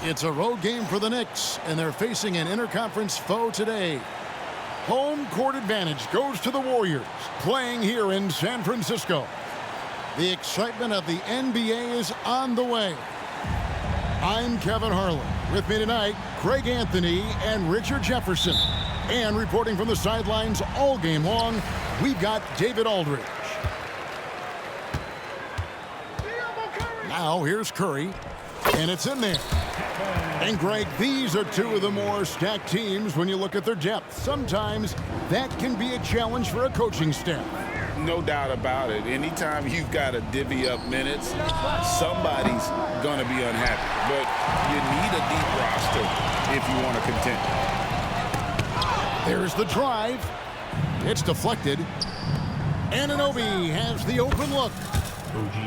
It's a road game for the Knicks, and they're facing an interconference foe today. Home court advantage goes to the Warriors, playing here in San Francisco. The excitement of the NBA is on the way. I'm Kevin Harlan. With me tonight, Greg Anthony and Richard Jefferson. And reporting from the sidelines all game long, we've got David Aldridge. Now here's Curry, and it's in there. And Greg, these are two of the more stacked teams when you look at their depth. Sometimes that can be a challenge for a coaching staff. No doubt about it. Anytime you've got to divvy up minutes, somebody's going to be unhappy. But you need a deep roster if you want to contend. There's the drive. It's deflected. Anunoby has the open look.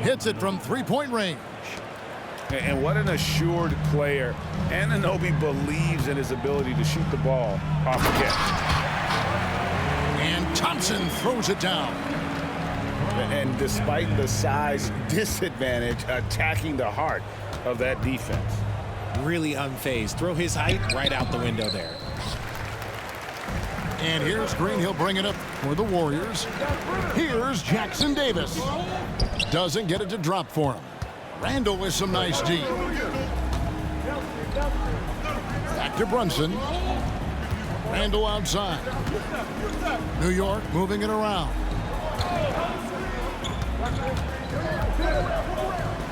Hits it from three-point range. And what an assured player. Anunoby believes in his ability to shoot the ball off the catch. And Thompson throws it down. And despite the size disadvantage, attacking the heart of that defense. Really unfazed. Throw his height right out the window there. And here's Green. He'll bring it up for the Warriors. Here's Jackson Davis. Doesn't get it to drop for him. Randall with some nice D. Back to Brunson. Randall outside. New York moving it around.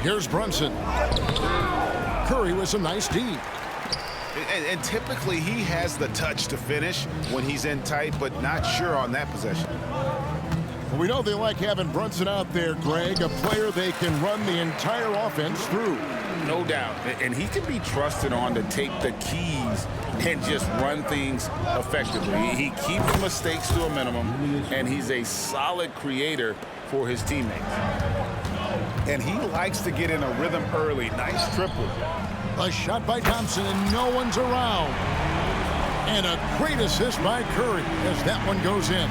Here's Brunson. Curry with some nice D. And typically he has the touch to finish when he's in tight, but not sure on that possession. Well, we know they like having Brunson out there, Greg, a player they can run the entire offense through. No doubt. And he can be trusted on to take the keys and just run things effectively. He keeps mistakes to a minimum, and he's a solid creator for his teammates. And he likes to get in a rhythm early. Nice triple. A shot by Thompson, and no one's around. And a great assist by Curry as that one goes in.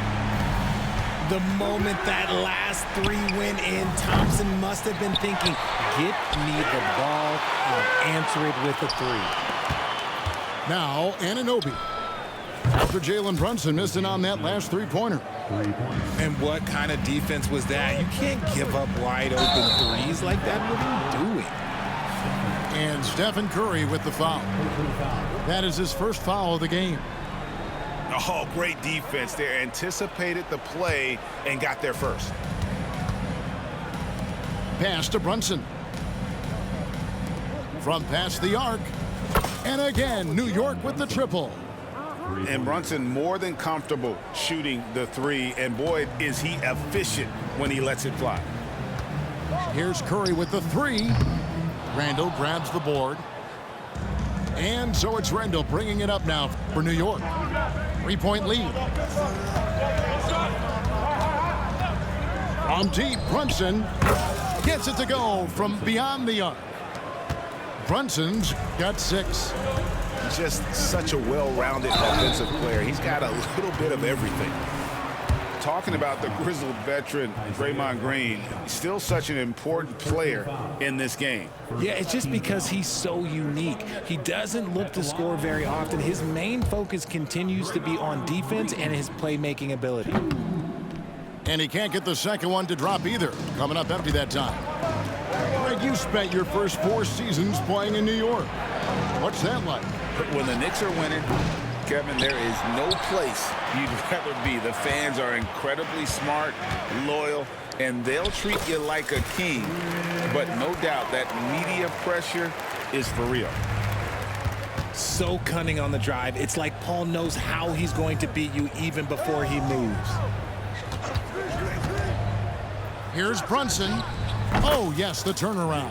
The moment that last three went in, Thompson must have been thinking, get me the ball, I'll answer it with a three. Now, Anunoby. After Jalen Brunson missing on that last three-pointer. And what kind of defense was that? You can't give up wide open threes like that. What are you doing? And Stephen Curry with the foul. That is his first foul of the game. Oh, great defense there. Anticipated the play and got there first. Pass to Brunson. From past the arc. And again, New York with the triple. And Brunson more than comfortable shooting the three. And boy, is he efficient when he lets it fly. Here's Curry with the three. Randall grabs the board. And so it's Randall bringing it up now for New York. 3-point lead. From deep, Brunson gets it to go from beyond the arc. Brunson's got 6. Just such a well-rounded offensive player. He's got a little bit of everything. Talking about the grizzled veteran, Draymond Green, still such an important player in this game. Yeah, it's just because he's so unique. He doesn't look to score very often. His main focus continues to be on defense and his playmaking ability. And he can't get the second one to drop either. Coming up empty that time. Greg, you spent your first 4 seasons playing in New York. What's that like? When the Knicks are winning, Kevin, there is no place you'd rather be. The fans are incredibly smart, loyal, and they'll treat you like a king. But no doubt that media pressure is for real. So cunning on the drive. It's like Paul knows how he's going to beat you even before he moves. Here's Brunson. Oh, yes, the turnaround.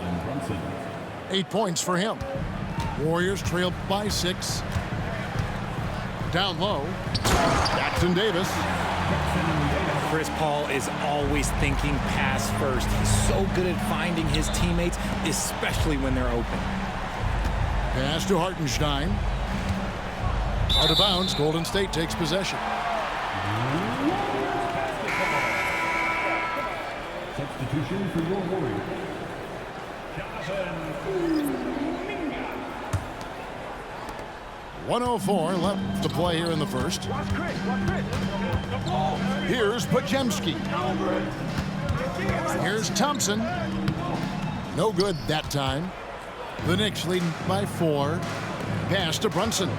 8 points for him. Warriors trail by 6. Down low, Jackson Davis. Chris Paul is always thinking pass first. He's so good at finding his teammates, especially when they're open. Pass to Hartenstein. Out of bounds, Golden State takes possession. Substitution for your Warriors. 1:04 left to play here in the first. Here's Podziemski. Here's Thompson. No good that time. The Knicks leading by 4. Pass to Brunson.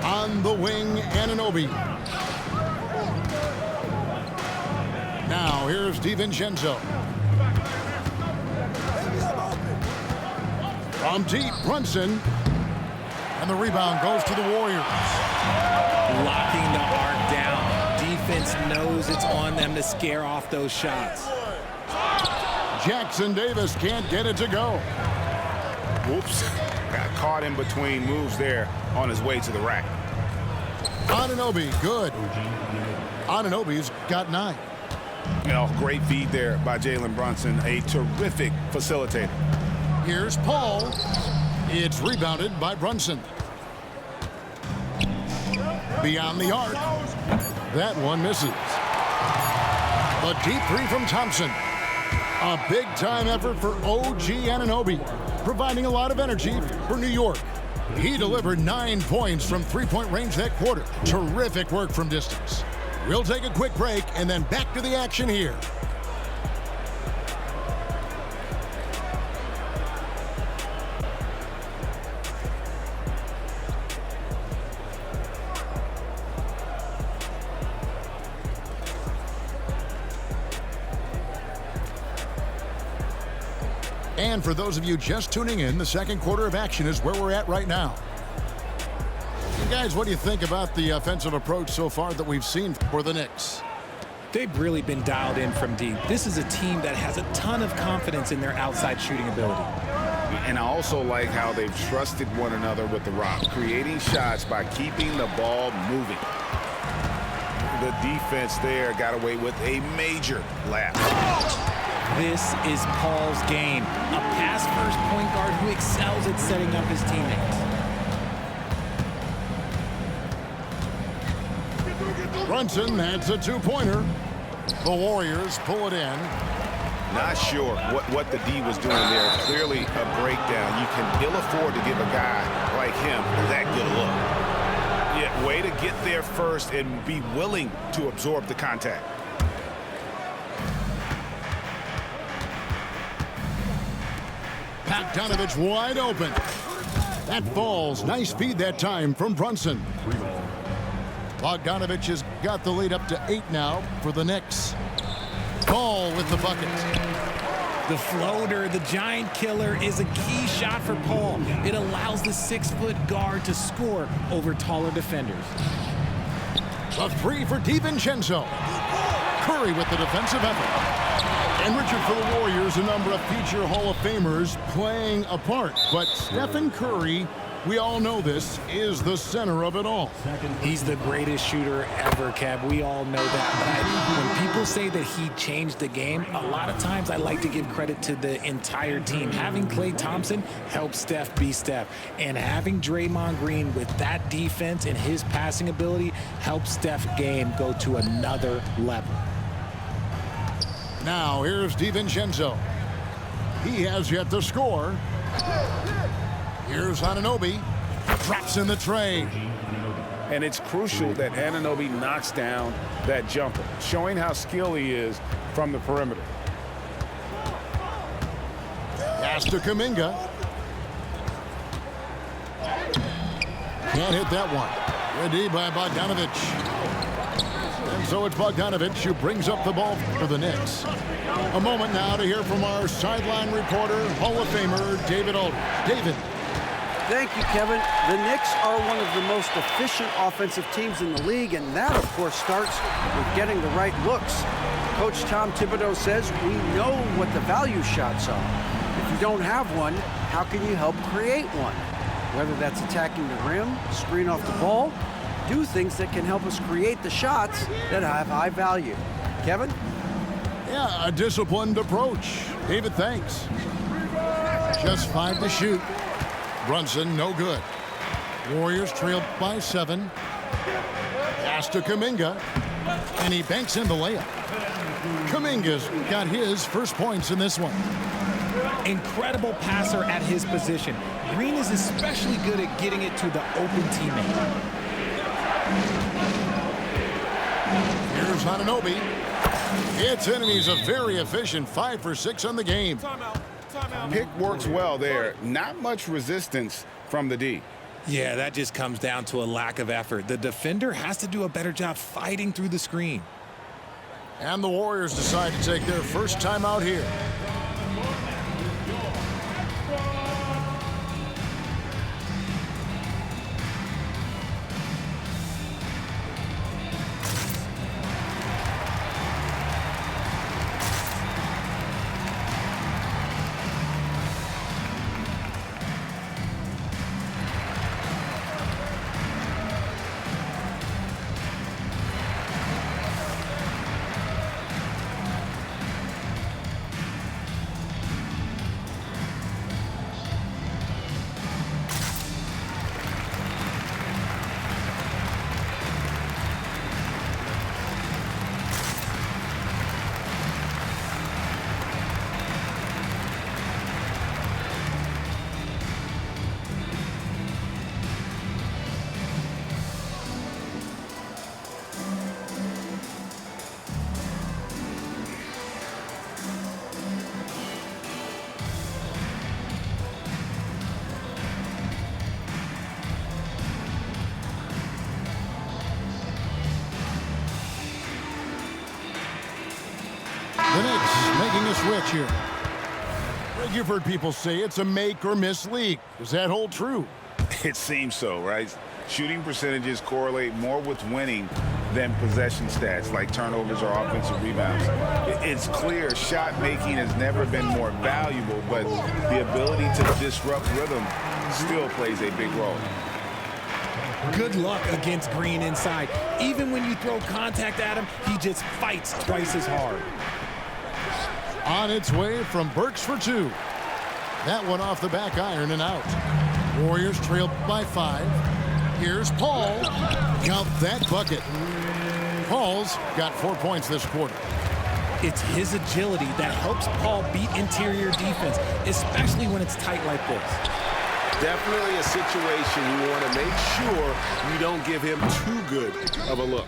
On the wing, Anunoby. Now here's DiVincenzo. From deep, Brunson. And the rebound goes to the Warriors. Locking the arc down. Defense knows it's on them to scare off those shots. Jackson Davis can't get it to go. Whoops. Got caught in between moves there on his way to the rack. Anunoby, good. Anunoby's got 9. You know, great feed there by Jalen Brunson. A terrific facilitator. Here's Paul. It's rebounded by Brunson. Beyond the arc. That one misses. A deep 3 from Thompson. A big-time effort for OG Anunoby, providing a lot of energy for New York. He delivered 9 points from three-point range that quarter. Terrific work from distance. We'll take a quick break and then back to the action here. And for those of you just tuning in, the second quarter of action is where we're at right now. And guys, what do you think about the offensive approach so far that we've seen for the Knicks? They've really been dialed in from deep. This is a team that has a ton of confidence in their outside shooting ability. And I also like how they've trusted one another with the rock, creating shots by keeping the ball moving. The defense there got away with a major laugh. This is Paul's game, a pass-first point guard who excels at setting up his teammates. Brunson, that's a 2-pointer. The Warriors pull it in. Not sure what the D was doing there. Clearly a breakdown. You can ill afford to give a guy like him that good look. Yeah, way to get there first and be willing to absorb the contact. Bogdanovich wide open. That falls. Nice feed that time from Brunson. Bogdanovich has got the lead up to 8 now for the Knicks. Paul with the bucket. The floater, the giant killer, is a key shot for Paul. It allows the 6-foot guard to score over taller defenders. A 3 for DiVincenzo. Curry with the defensive effort. And Richard, for the Warriors, a number of future Hall of Famers playing a part. But Stephen Curry, we all know this, is the center of it all. He's the greatest shooter ever, Kev. We all know that. But when people say that he changed the game, a lot of times I like to give credit to the entire team. Having Klay Thompson helped Steph be Steph. And having Draymond Green with that defense and his passing ability helped Steph's game go to another level. Now, here's DiVincenzo. He has yet to score. Here's Anunoby. Drops in the tray. And it's crucial that Anunoby knocks down that jumper, showing how skilled he is from the perimeter. Pass to Kuminga. Can't hit that one. Ready by Bogdanovich. And so it's Bogdanovich who brings up the ball for the Knicks. A moment now to hear from our sideline reporter, Hall of Famer, David Aldridge. David. Thank you, Kevin. The Knicks are one of the most efficient offensive teams in the league, and that, of course, starts with getting the right looks. Coach Tom Thibodeau says we know what the value shots are. If you don't have one, how can you help create one? Whether that's attacking the rim, screen off the ball, do things that can help us create the shots that have high value. Kevin? Yeah, a disciplined approach. David, thanks. Just 5 to shoot. Brunson, no good. Warriors trailed by 7. Pass to Kuminga. And he banks in the layup. Kuminga's got his first points in this one. Incredible passer at his position. Green is especially good at getting it to the open teammate. Here's Anunoby. It's in, and he's a very efficient 5 for 6 on the game. Pick works well there. Not much resistance from the D. Yeah, that just comes down to a lack of effort. The defender has to do a better job fighting through the screen. And the Warriors decide to take their first time out here. The Knicks making a switch here. Greg, you've heard people say it's a make or miss league. Does that hold true? It seems so, right? Shooting percentages correlate more with winning than possession stats like turnovers or offensive rebounds. It's clear shot making has never been more valuable, but the ability to disrupt rhythm still plays a big role. Good luck against Green inside. Even when you throw contact at him, he just fights twice as hard. On its way from Burks for 2. That one off the back iron and out. Warriors trail by 5. Here's Paul. Count that bucket. Paul's got 4 points this quarter. It's his agility that helps Paul beat interior defense, especially when it's tight like this. Definitely a situation you want to make sure you don't give him too good of a look.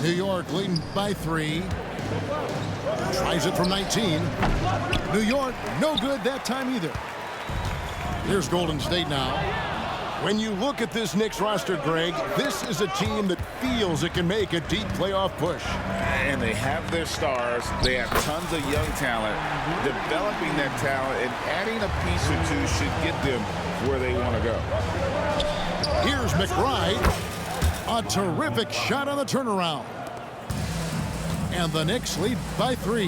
New York leading by 3. Tries it from 19. New York, no good that time either. Here's Golden State now. When you look at this Knicks roster, Greg, this is a team that feels it can make a deep playoff push. And they have their stars. They have tons of young talent. Developing that talent and adding a piece or two should get them where they want to go. Here's McBride. A terrific shot on the turnaround. And the Knicks lead by 3.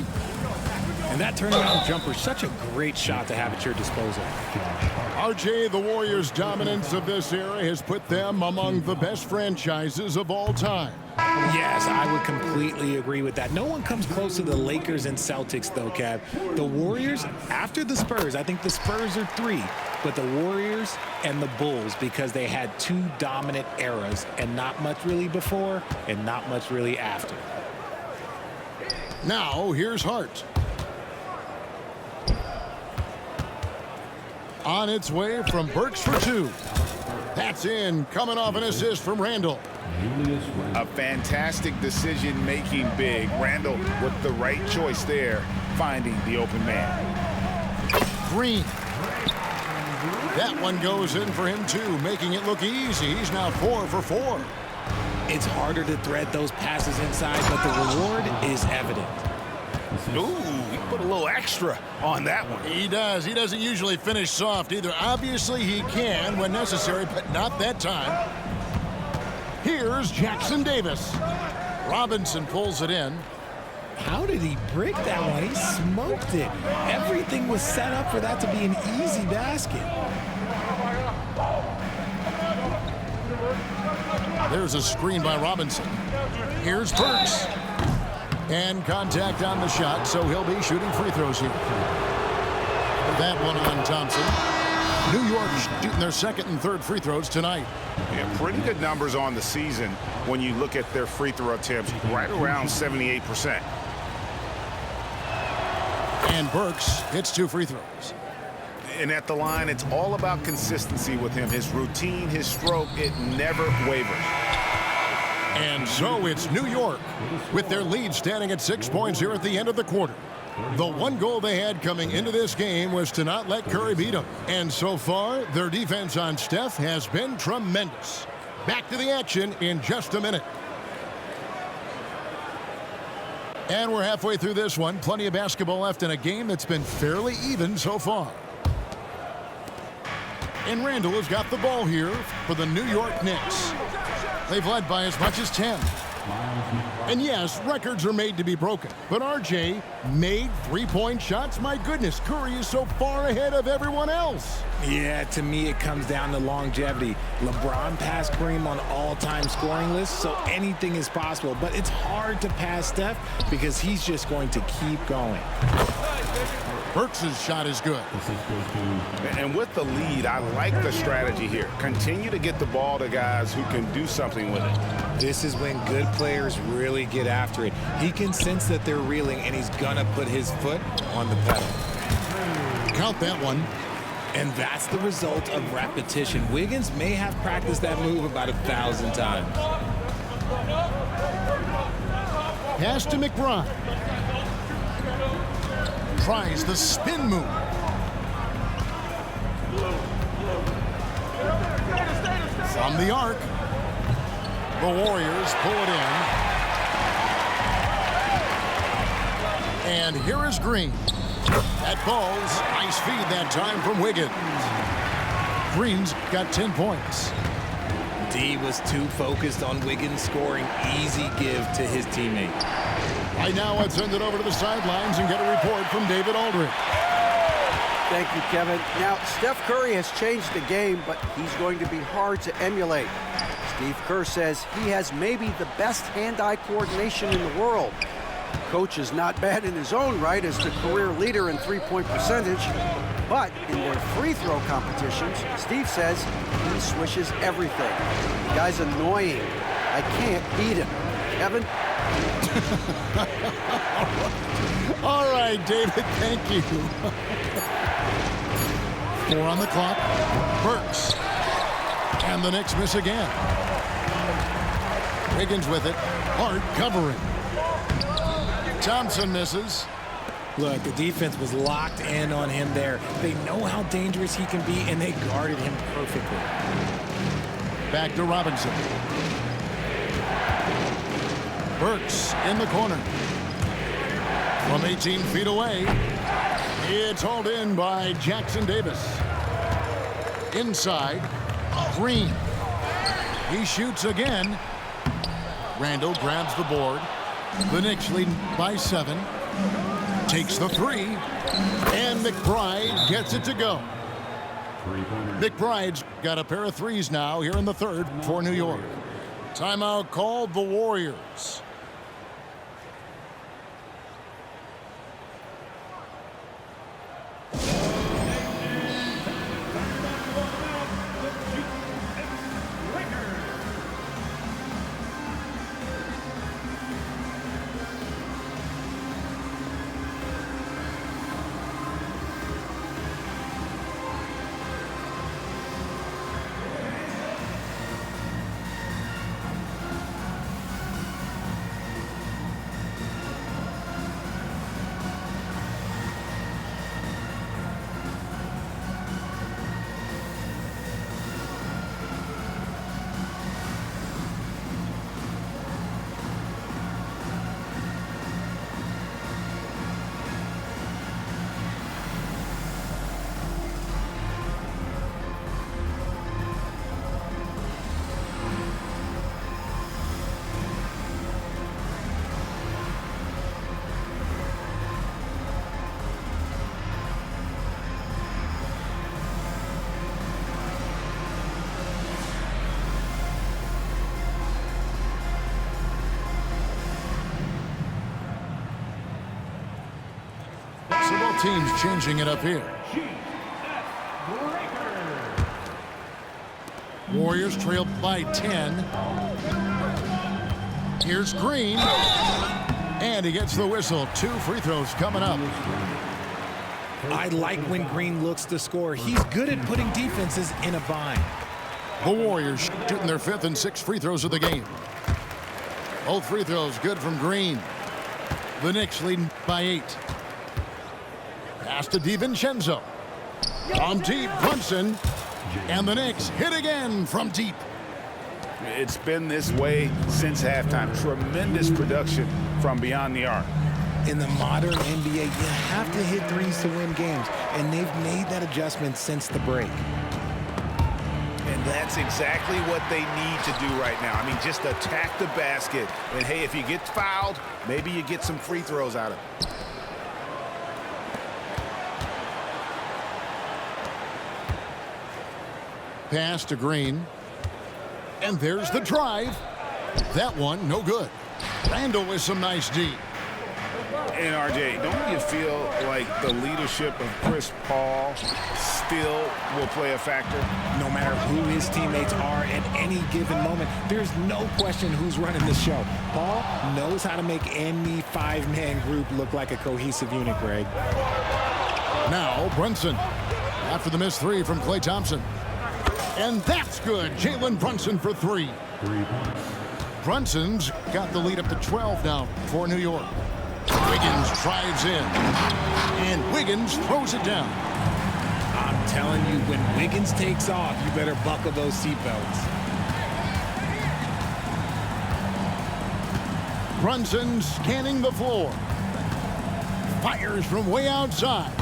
And that turnaround jumper is such a great shot to have at your disposal. RJ, the Warriors' dominance of this era has put them among the best franchises of all time. Yes, I would completely agree with that. No one comes close to the Lakers and Celtics, though, Kev. The Warriors, after the Spurs, I think the Spurs are 3, but the Warriors and the Bulls, because they had 2 dominant eras, and not much really before and not much really after. Now, here's Hart. On its way from Burks for 2. That's in, coming off an assist from Randall. A fantastic decision-making big. Randall with the right choice there, finding the open man. Green. That one goes in for him, too, making it look easy. He's now 4 for 4. It's harder to thread those passes inside, but the reward is evident. Ooh, he put a little extra on that one. He does. He doesn't usually finish soft either. Obviously, he can when necessary, but not that time. Here's Jackson Davis. Robinson pulls it in. How did he brick that one? He smoked it. Everything was set up for that to be an easy basket. There's a screen by Robinson. Here's Burks. And contact on the shot, so he'll be shooting free throws here. That one on Thompson. New York shooting their second and third free throws tonight. Yeah, pretty good numbers on the season when you look at their free throw attempts, right around 78%. And Burks hits 2 free throws. And at the line, it's all about consistency with him. His routine, his stroke, it never wavers. And so it's New York with their lead standing at 6 points here at the end of the quarter. The one goal they had coming into this game was to not let Curry beat them. And so far, their defense on Steph has been tremendous. Back to the action in just a minute. And we're halfway through this one. Plenty of basketball left in a game that's been fairly even so far. And Randall has got the ball here for the New York Knicks. They've led by as much as 10. And yes, records are made to be broken. But RJ made three-point shots. My goodness, Curry is so far ahead of everyone else. Yeah, to me it comes down to longevity. LeBron passed Kareem on all-time scoring lists, so anything is possible. But it's hard to pass Steph because he's just going to keep going. Burks' shot is good. And with the lead, I like the strategy here. Continue to get the ball to guys who can do something with it. This is when good players really get after it. He can sense that they're reeling, and he's gonna put his foot on the pedal. Count that one. And that's the result of repetition. Wiggins may have practiced that move about 1,000 times. Pass to McBride. Tries the spin move. From the arc. The Warriors pull it in. And here is Green. That falls. Nice feed that time from Wiggins. Green's got 10 points. D was too focused on Wiggins scoring. Easy give to his teammate. Right now, let's send it over to the sidelines and get a report from David Aldridge. Thank you, Kevin. Now, Steph Curry has changed the game, but he's going to be hard to emulate. Steve Kerr says he has maybe the best hand-eye coordination in the world. Coach is not bad in his own right as the career leader in three-point percentage, but in their free throw competitions, Steve says he swishes everything. The guy's annoying. I can't beat him. Kevin? All right, David, thank you. 4 on the clock. Burks. And the Knicks miss again. Wiggins with it. Hart covering. Thompson misses. Look, the defense was locked in on him there. They know how dangerous he can be, and they guarded him perfectly. Back to Robinson. Burks in the corner. From 18 feet away. It's hauled in by Jackson Davis. Inside. Green. He shoots again. Randall grabs the board. The Knicks lead by 7. Takes the 3. And McBride gets it to go. McBride's got a pair of threes now here in the third for New York. Timeout called the Warriors. Both teams changing it up here. Warriors trail by 10. Here's Green. And he gets the whistle. 2 free throws coming up. I like when Green looks to score. He's good at putting defenses in a bind. The Warriors shooting their 5th and 6th free throws of the game. Both free throws good from Green. The Knicks leading by 8. Pass to DiVincenzo. From deep, Brunson. And the Knicks hit again from deep. It's been this way since halftime. Tremendous production from beyond the arc. In the modern NBA, you have to hit threes to win games, and they've made that adjustment since the break. And that's exactly what they need to do right now. I mean, just attack the basket. And, hey, if you get fouled, maybe you get some free throws out of it. Pass to Green. And there's the drive. That one, no good. Randall with some nice D. And, RJ, don't you feel like the leadership of Chris Paul still will play a factor? No matter who his teammates are at any given moment, there's no question who's running the show. Paul knows how to make any 5-man group look like a cohesive unit, Greg. Now Brunson. After the missed 3 from Klay Thompson. And that's good. Jalen Brunson for 3. Brunson's got the lead up to 12 now for New York. Wiggins drives in. And Wiggins throws it down. I'm telling you, when Wiggins takes off, you better buckle those seatbelts. Brunson scanning the floor. Fires from way outside.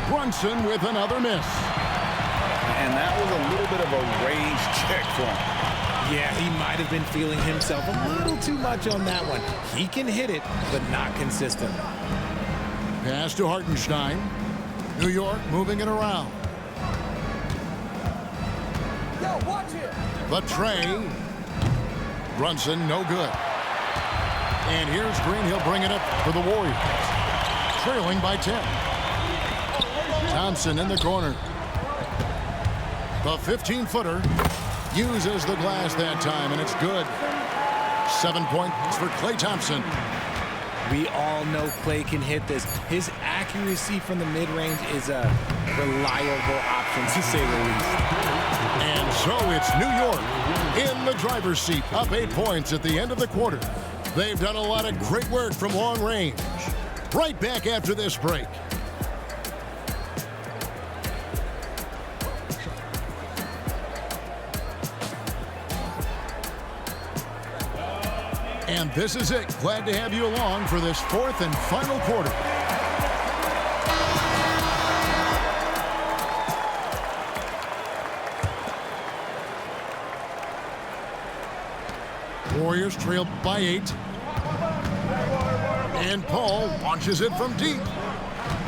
Brunson with another miss. And that was a little bit of a range check for him. Yeah, he might have been feeling himself a little too much on that one. He can hit it, but not consistent. Pass to Hartenstein. New York moving it around. Yo, watch it. The tray. Brunson, no good. And here's Green. He'll bring it up for the Warriors. Trailing by 10. Thompson in the corner. The 15-footer uses the glass that time, and it's good. 7 points for Klay Thompson. We all know Klay can hit this. His accuracy from the mid-range is a reliable option, to say the least. And so it's New York in the driver's seat, up 8 points at the end of the quarter. They've done a lot of great work from long range. Right back after this break. And this is it. Glad to have you along for this 4th and final quarter. Warriors trail by 8. And Paul launches it from deep.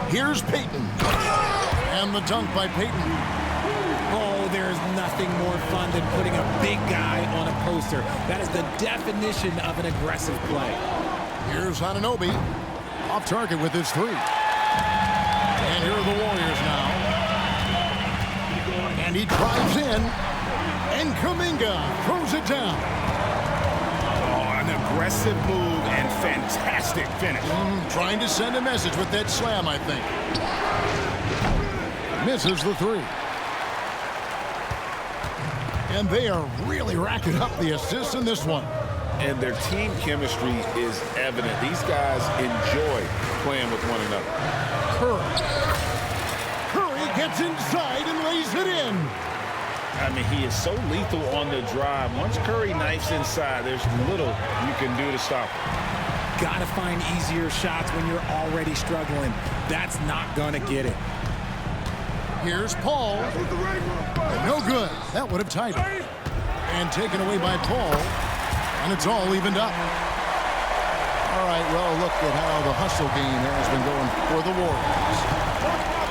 Here's Payton. And the dunk by Payton. Oh, there's nothing more fun than putting a big guy on a poster. That is the definition of an aggressive play. Here's Anunoby. Off target with his 3. And here are the Warriors now. And he drives in. And Kuminga throws it down. Oh, an aggressive move and fantastic finish. Trying to send a message with that slam, I think. Misses the 3. And they are really racking up the assists in this one. And their team chemistry is evident. These guys enjoy playing with one another. Curry gets inside and lays it in. I mean, he is so lethal on the drive. Once Curry knifes inside, there's little you can do to stop him. Gotta find easier shots when you're already struggling. That's not gonna get it. Here's Paul. No good. That would have tied it. And taken away by Paul. And it's all evened up. All right, well, look at how the hustle game has been going for the Warriors.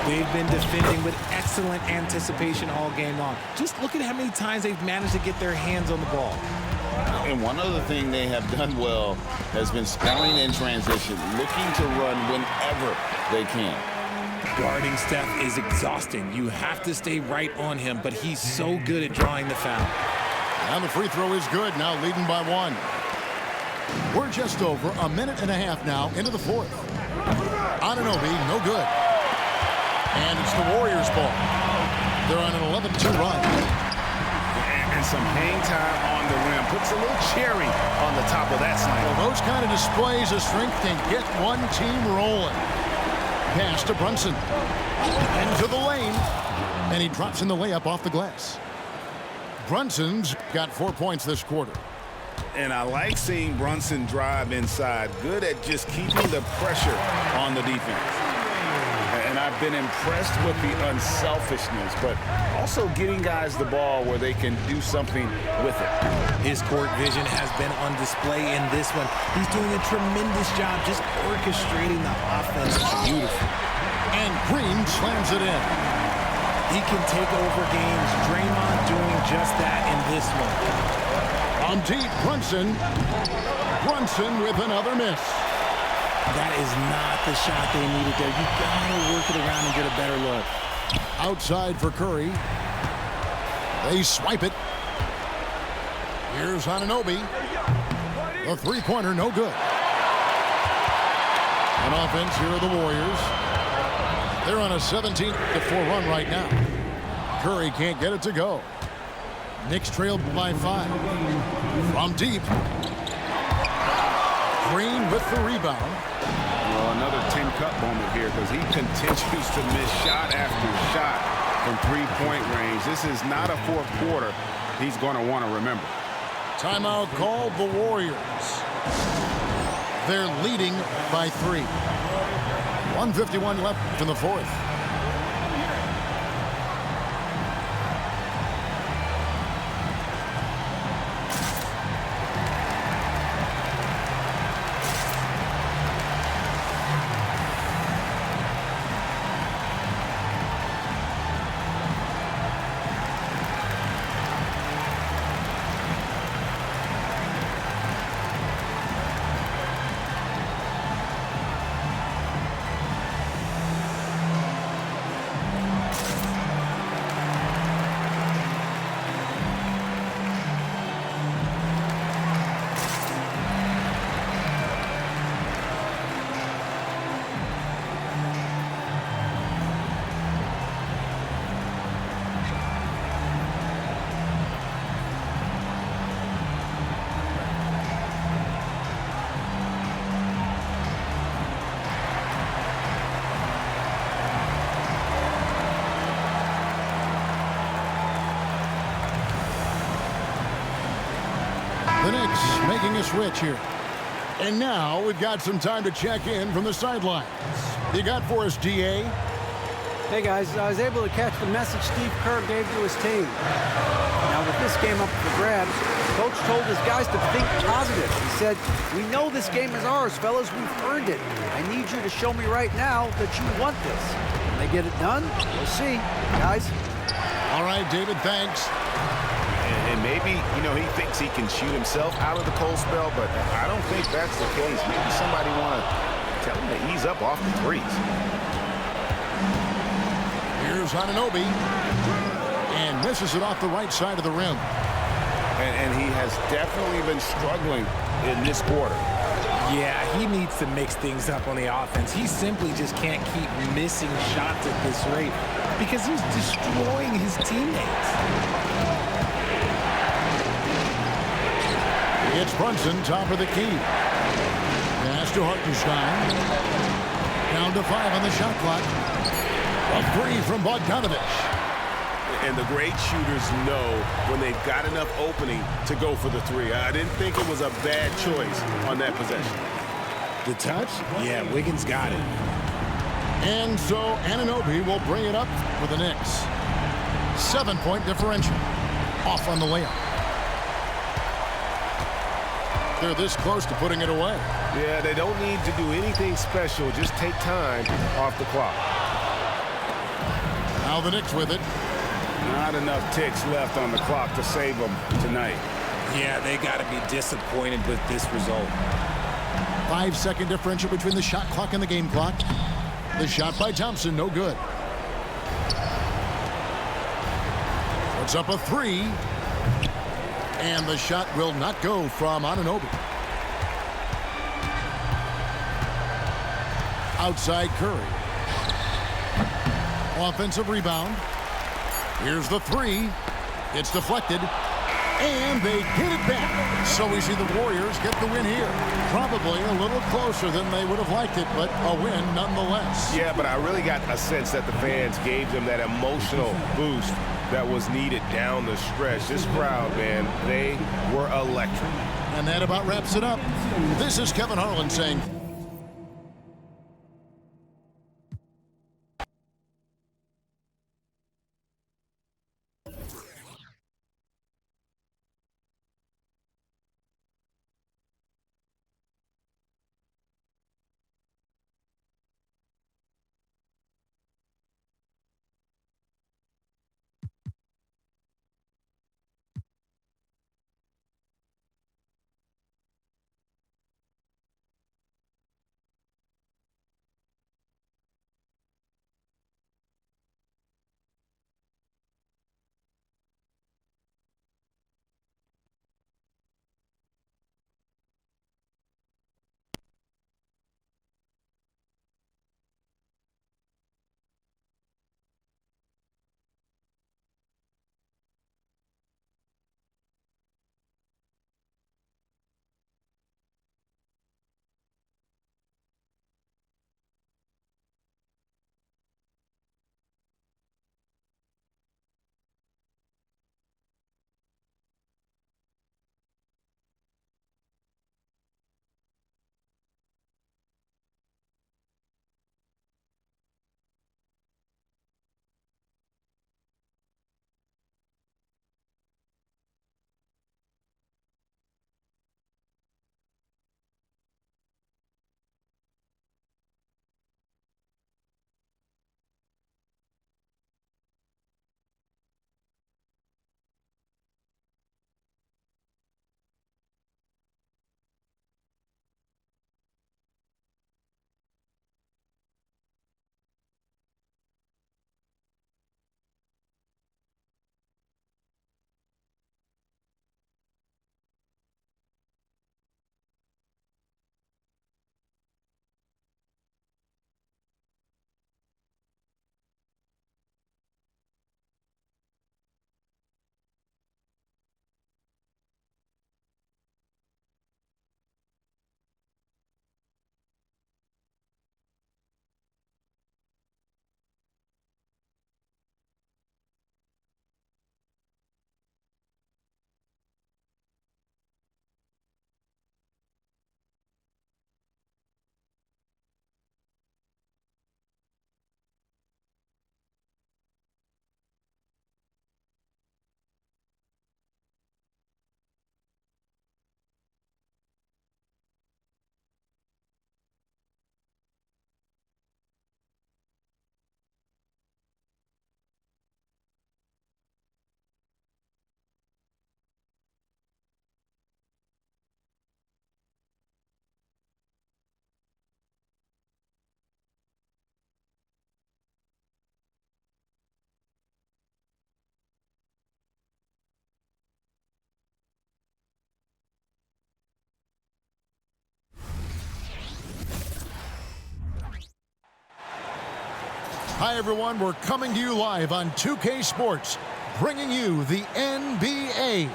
They've been defending with excellent anticipation all game long. Just look at how many times they've managed to get their hands on the ball. And one other thing they have done well has been scoring in transition, looking to run whenever they can. Guarding Steph is exhausting. You have to stay right on him, but he's so good at drawing the foul. And the free throw is good, now leading by 1. We're just over a minute and a half now into the 4th. Anunoby, no good. And it's the Warriors' ball. They're on an 11-2 run. And some hang time on the rim. Puts a little cherry on the top of that slam. Well, those kind of displays of strength can get one team rolling. Pass to Brunson. Into the lane. And he drops in the layup off the glass. Brunson's got 4 points this quarter. And I like seeing Brunson drive inside. Good at just keeping the pressure on the defense. And I've been impressed with the unselfishness, but also getting guys the ball where they can do something with it. His court vision has been on display in this one. He's doing a tremendous job just orchestrating the offense beautifully. And Green slams it in. He can take over games. Draymond doing just that in this one. On deep, Brunson. Brunson with another miss. That is not the shot they needed there. You gotta work it around and get a better look. Outside for Curry. They swipe it. Here's Anunoby. The three-pointer, no good. On offense, here are the Warriors. They're on a 17-4 run right now. Curry can't get it to go. Knicks trailed by 5. From deep. Green with the rebound. Well, another Tim Cup moment here because he continues to miss shot after shot from three-point range. This is not a fourth quarter he's going to want to remember. Timeout called the Warriors. They're leading by 3. 1:51 left in the fourth. The Knicks making a switch here. And now we've got some time to check in from the sidelines. You got for us, DA? Hey guys, I was able to catch the message Steve Kerr gave to his team. Now with this game up for grabs, Coach told his guys to think positive. He said, "We know this game is ours, fellas. We've earned it. I need you to show me right now that you want this." When they get it done, we'll see. Guys. All right, David, thanks. And maybe, he thinks he can shoot himself out of the cold spell, but I don't think that's the case. Maybe somebody want to tell him to ease up off the threes. Here's Anunoby. And misses it off the right side of the rim. And he has definitely been struggling in this quarter. Yeah, he needs to mix things up on the offense. He simply just can't keep missing shots at this rate because he's destroying his teammates. It's Brunson, top of the key. Pass to Hartenstein. Down to 5 on the shot clock. A 3 from Bogdanovich. And the great shooters know when they've got enough opening to go for the 3. I didn't think it was a bad choice on that possession. The touch? Yeah, Wiggins got it. And so Anunoby will bring it up for the Knicks. 7-point differential. Off on the layup. They're this close to putting it away. Yeah, they don't need to do anything special. Just take time off the clock. Now the Knicks with it. Not enough ticks left on the clock to save them tonight. Yeah, they got to be disappointed with this result. 5-second differential between the shot clock and the game clock. The shot by Thompson, no good. Puts up a 3. And the shot will not go from Anunoby. Outside Curry. Offensive rebound. Here's the three. It's deflected. And they get it back. So we see the Warriors get the win here. Probably a little closer than they would have liked it, but a win nonetheless. Yeah, but I really got a sense that the fans gave them that emotional boost that was needed down the stretch. This crowd, man, they were electric. And that about wraps it up. This is Kevin Harlan saying, hi, everyone. We're coming to you live on 2K Sports, bringing you the NBA.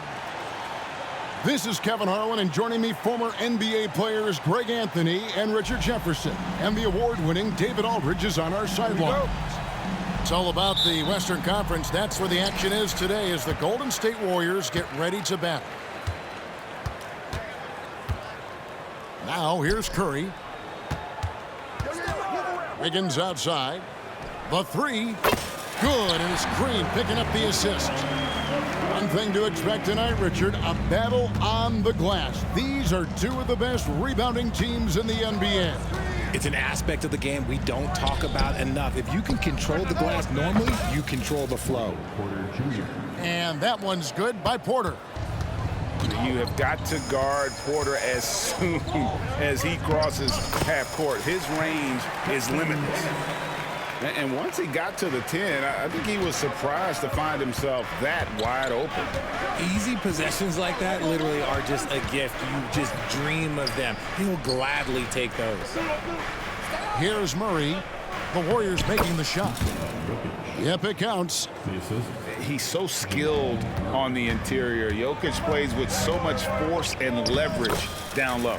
This is Kevin Harlan, and joining me, former NBA players Greg Anthony and Richard Jefferson. And the award-winning David Aldridge is on our sideline. It's all about the Western Conference. That's where the action is today as the Golden State Warriors get ready to battle. Now, here's Curry. Wiggins outside. The three. Good, and it's Green picking up the assist. One thing to expect tonight, Richard, a battle on the glass. These are two of the best rebounding teams in the NBA. It's an aspect of the game we don't talk about enough. If you can control the glass normally, you control the flow. And that one's good by Porter. You have got to guard Porter as soon as he crosses half court. His range is limitless. And once he got to the 10, I think he was surprised to find himself that wide open. Easy possessions like that literally are just a gift. You just dream of them. He'll gladly take those. Here's Murray. The Warriors making the shot. Yep, it counts. He's so skilled on the interior. Jokic plays with so much force and leverage down low.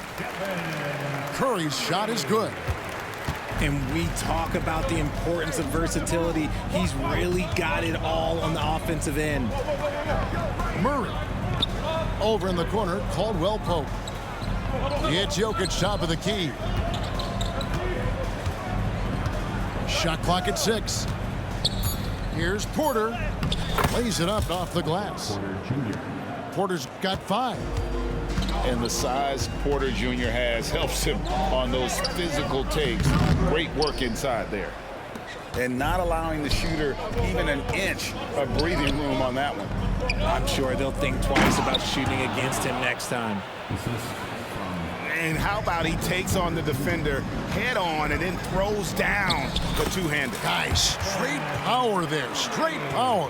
Curry's shot is good. And we talk about the importance of versatility. He's really got it all on the offensive end. Murray. Over in the corner, Caldwell Pope. It's Jokic top of the key. Shot clock at 6. Here's Porter. Lays it up off the glass. Porter's got 5. And the size Porter Jr. has helps him on those physical takes. Great work inside there. And not allowing the shooter even an inch of breathing room on that one. I'm sure they'll think twice about shooting against him next time. And how about he takes on the defender head on and then throws down the two-hander. Guys, straight power there. Straight power.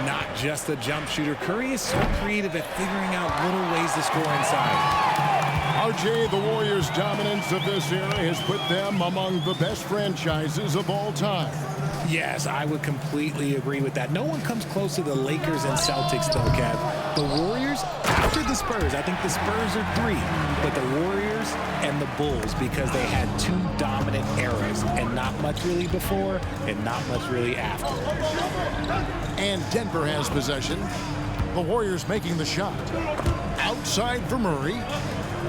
Not just a jump shooter. Curry is so creative at figuring out little ways to score inside. RJ, the Warriors' dominance of this era has put them among the best franchises of all time. Yes, I would completely agree with that. No one comes close to the Lakers and Celtics, though, Kev. The Warriors, after the Spurs, I think the Spurs are 3, but the Warriors and the Bulls, because they had 2 dominant eras, and not much really before, and not much really after. And Denver has possession. The Warriors making the shot. Outside for Murray.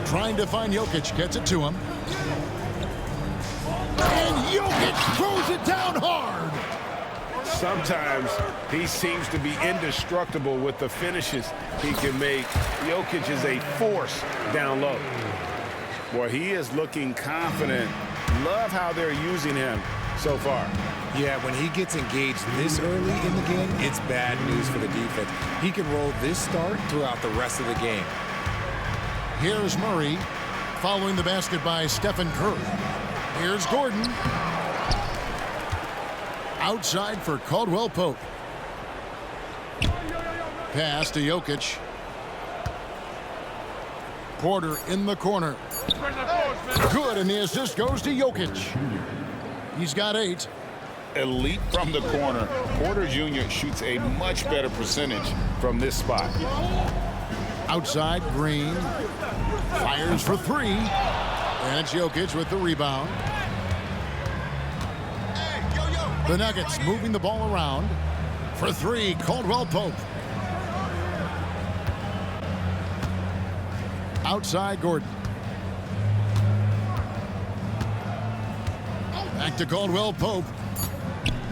Trying to find Jokic, gets it to him. And Jokic throws it down hard. Sometimes he seems to be indestructible with the finishes he can make. Jokic is a force down low. Boy, he is looking confident. Love how they're using him so far. Yeah, when he gets engaged this early in the game, it's bad news for the defense. He can roll this start throughout the rest of the game. Here's Murray, following the basket by Stephen Curry. Here's Gordon. Outside for Caldwell Pope. Pass to Jokic. Porter in the corner. Good, and the assist goes to Jokic. He's got 8. Elite from the corner. Porter Jr. shoots a much better percentage from this spot. Outside, Green. Fires for 3. And it's Jokic with the rebound. The Nuggets moving the ball around. For 3, Caldwell Pope. Outside, Gordon. Back to Caldwell Pope.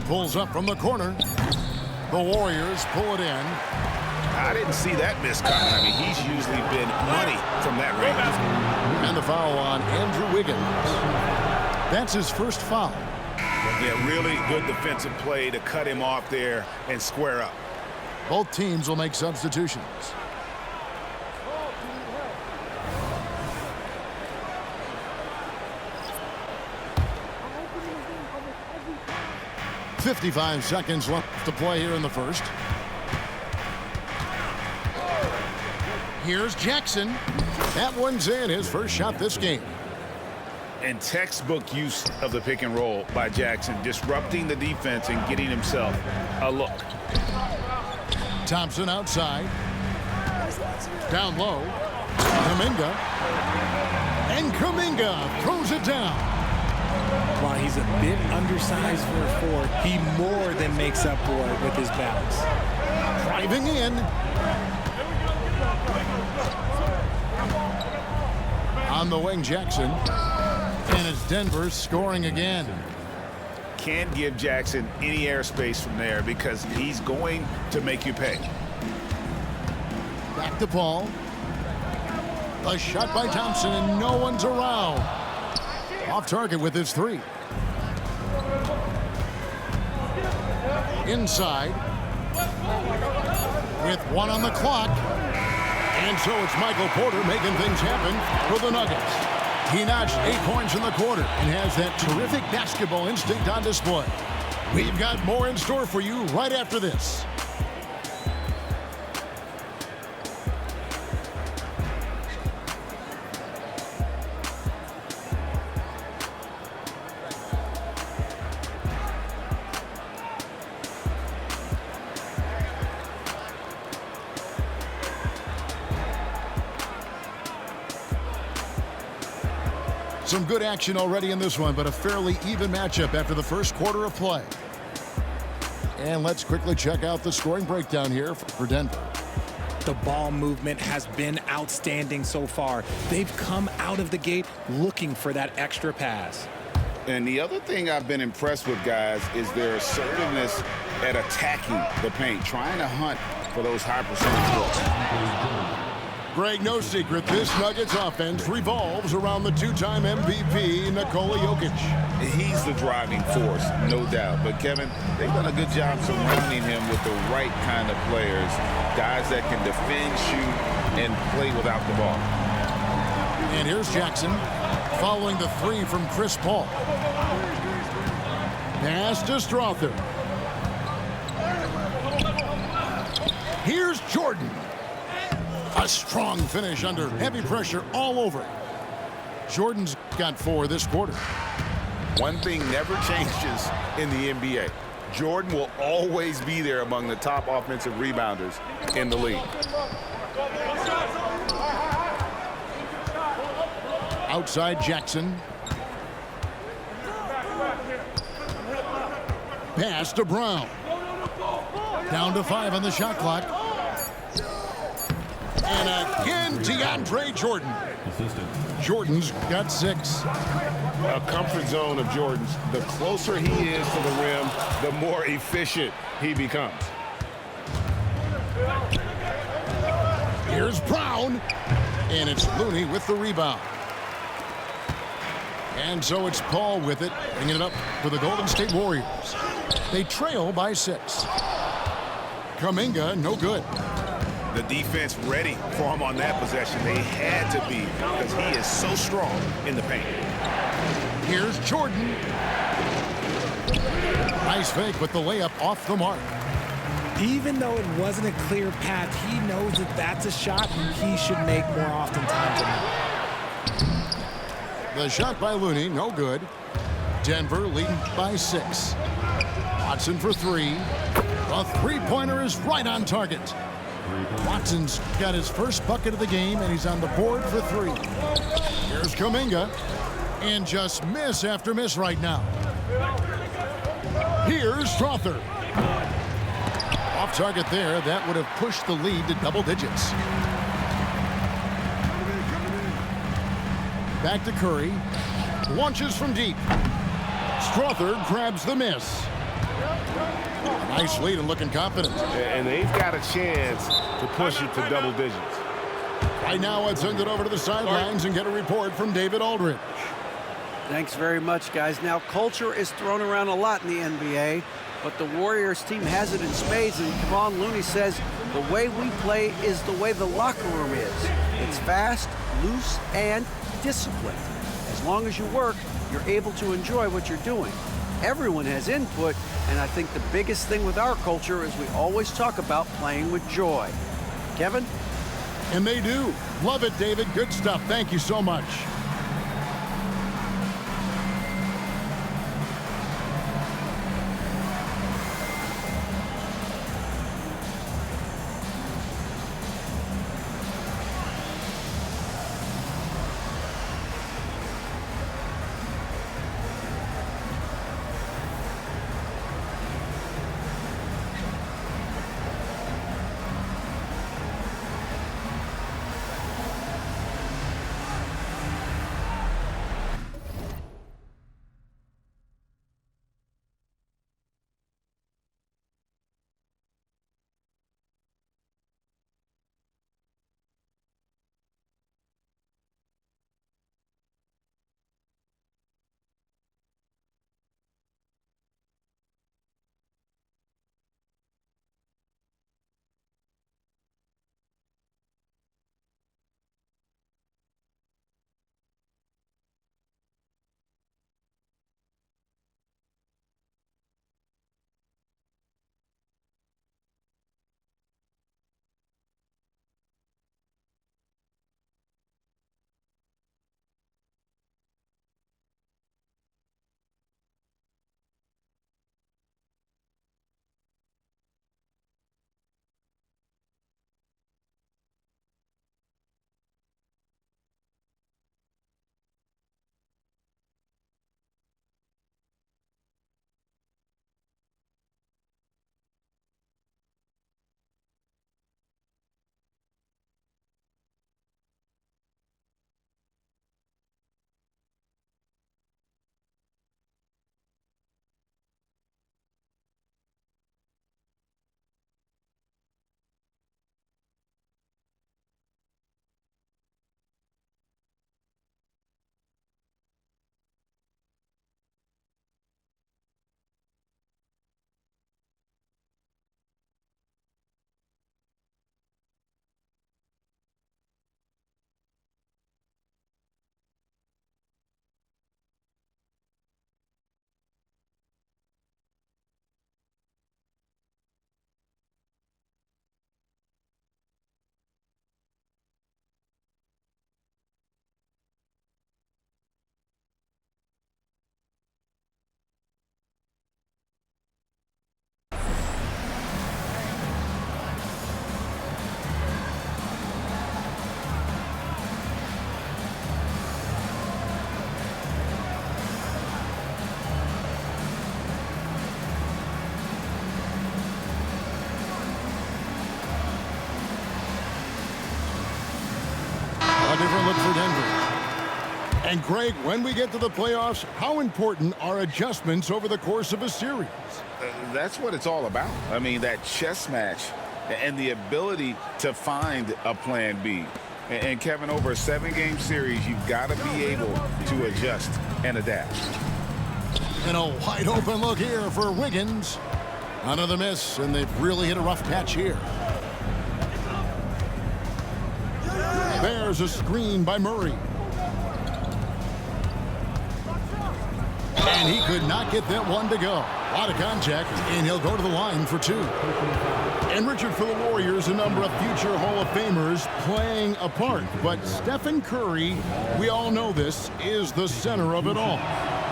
Pulls up from the corner. The Warriors pull it in. I didn't see that miss coming. I mean, he's usually been money from that range. And the foul on Andrew Wiggins. That's his first foul. Yeah, really good defensive play to cut him off there and square up. Both teams will make substitutions. .55 seconds left to play here in the first. Here's Jackson. That one's in, his first shot this game. And textbook use of the pick and roll by Jackson, disrupting the defense and getting himself a look. Thompson outside. Down low. Kuminga. And Kuminga throws it down. While he's a bit undersized for a 4, he more than makes up for it with his bounce. Driving in. On the wing, Jackson. And it's Denver scoring again. Can't give Jackson any airspace from there because he's going to make you pay. Back to Paul. A shot by Thompson, and no one's around. Off target with his 3. Inside. With 1 on the clock. And so it's Michael Porter making things happen for the Nuggets. He notched 8 points in the quarter and has that terrific basketball instinct on display. We've got more in store for you right after this. Some good action already in this one, but a fairly even matchup after the first quarter of play. And let's quickly check out the scoring breakdown here for Denver. The ball movement has been outstanding so far. They've come out of the gate looking for that extra pass. And the other thing I've been impressed with, guys, is their assertiveness at attacking the paint, trying to hunt for those high percentage looks. Greg, no secret, this Nuggets offense revolves around the two-time MVP, Nikola Jokic. He's the driving force, no doubt. But, Kevin, they've done a good job surrounding him with the right kind of players, guys that can defend, shoot, and play without the ball. And here's Jackson following the three from Chris Paul. Pass to Strother. Here's Jordan. A strong finish under heavy pressure all over. Jordan's got 4 this quarter. One thing never changes in the NBA. Jordan will always be there among the top offensive rebounders in the league. Outside Jackson. Pass to Brown. Down to 5 on the shot clock. And again, DeAndre Jordan. Jordan's got 6. A comfort zone of Jordan's. The closer he is to the rim, the more efficient he becomes. Here's Brown. And it's Looney with the rebound. And so it's Paul with it, bringing it up for the Golden State Warriors. They trail by 6. Kuminga, no good. The defense ready for him on that possession. They had to be because he is so strong in the paint. Here's Jordan. Nice fake with the layup off the mark. Even though it wasn't a clear path, he knows that that's a shot he should make more oftentimes than not. The shot by Looney, no good. Denver leading by 6. Watson for 3. The three-pointer is right on target. Watson's got his first bucket of the game, and he's on the board for 3. Here's Kuminga. And just miss after miss right now. Here's Strother. Off target there. That would have pushed the lead to double digits. Back to Curry. Launches from deep. Strother grabs the miss. A nice lead and looking confident. And they've got a chance to push it to double digits. Right now, let's send it over to the sidelines and get a report from David Aldridge. Thanks very much, guys. Now, culture is thrown around a lot in the NBA, but the Warriors team has it in spades, and Kevon Looney says the way we play is the way the locker room is. It's fast, loose, and disciplined. As long as you work, you're able to enjoy what you're doing. Everyone has input, and I think the biggest thing with our culture is we always talk about playing with joy. Kevin? And they do. Love it, David. Good stuff. Thank you so much. A different look for Denver. And Greg, when we get to the playoffs, how important are adjustments over the course of a series? That's what it's all about. I mean, that chess match and the ability to find a plan B. And Kevin, over a 7-game series, you've got to be able to adjust and adapt. And a wide open look here for Wiggins. Another miss, and they've really hit a rough patch here. There's a screen by Murray. And he could not get that one to go. A lot of contact, and he'll go to the line for 2. And Richard, for the Warriors, a number of future Hall of Famers playing a part. But Stephen Curry, we all know this, is the center of it all.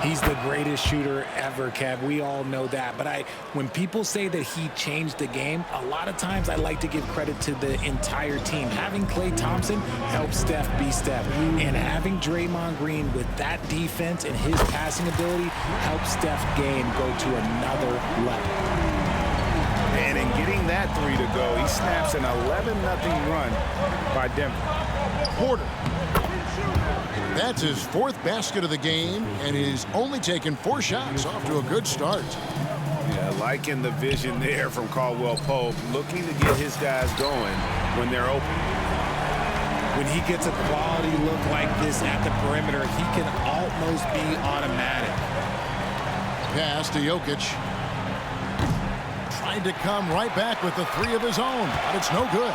He's the greatest shooter ever, Kev. We all know that. But when people say that he changed the game, a lot of times I like to give credit to the entire team. Having Klay Thompson help Steph be Steph. And having Draymond Green with that defense and his passing ability help Steph's game go to another level. And in getting that 3 to go, he snaps an 11-0 run by Denver. Porter. That's his 4th basket of the game, and he's only taken 4 shots. Off to a good start. Yeah, liking the vision there from Caldwell Pope, looking to get his guys going when they're open. When he gets a quality look like this at the perimeter, he can almost be automatic. Pass to Jokic. Tried to come right back with the 3 of his own, but it's no good.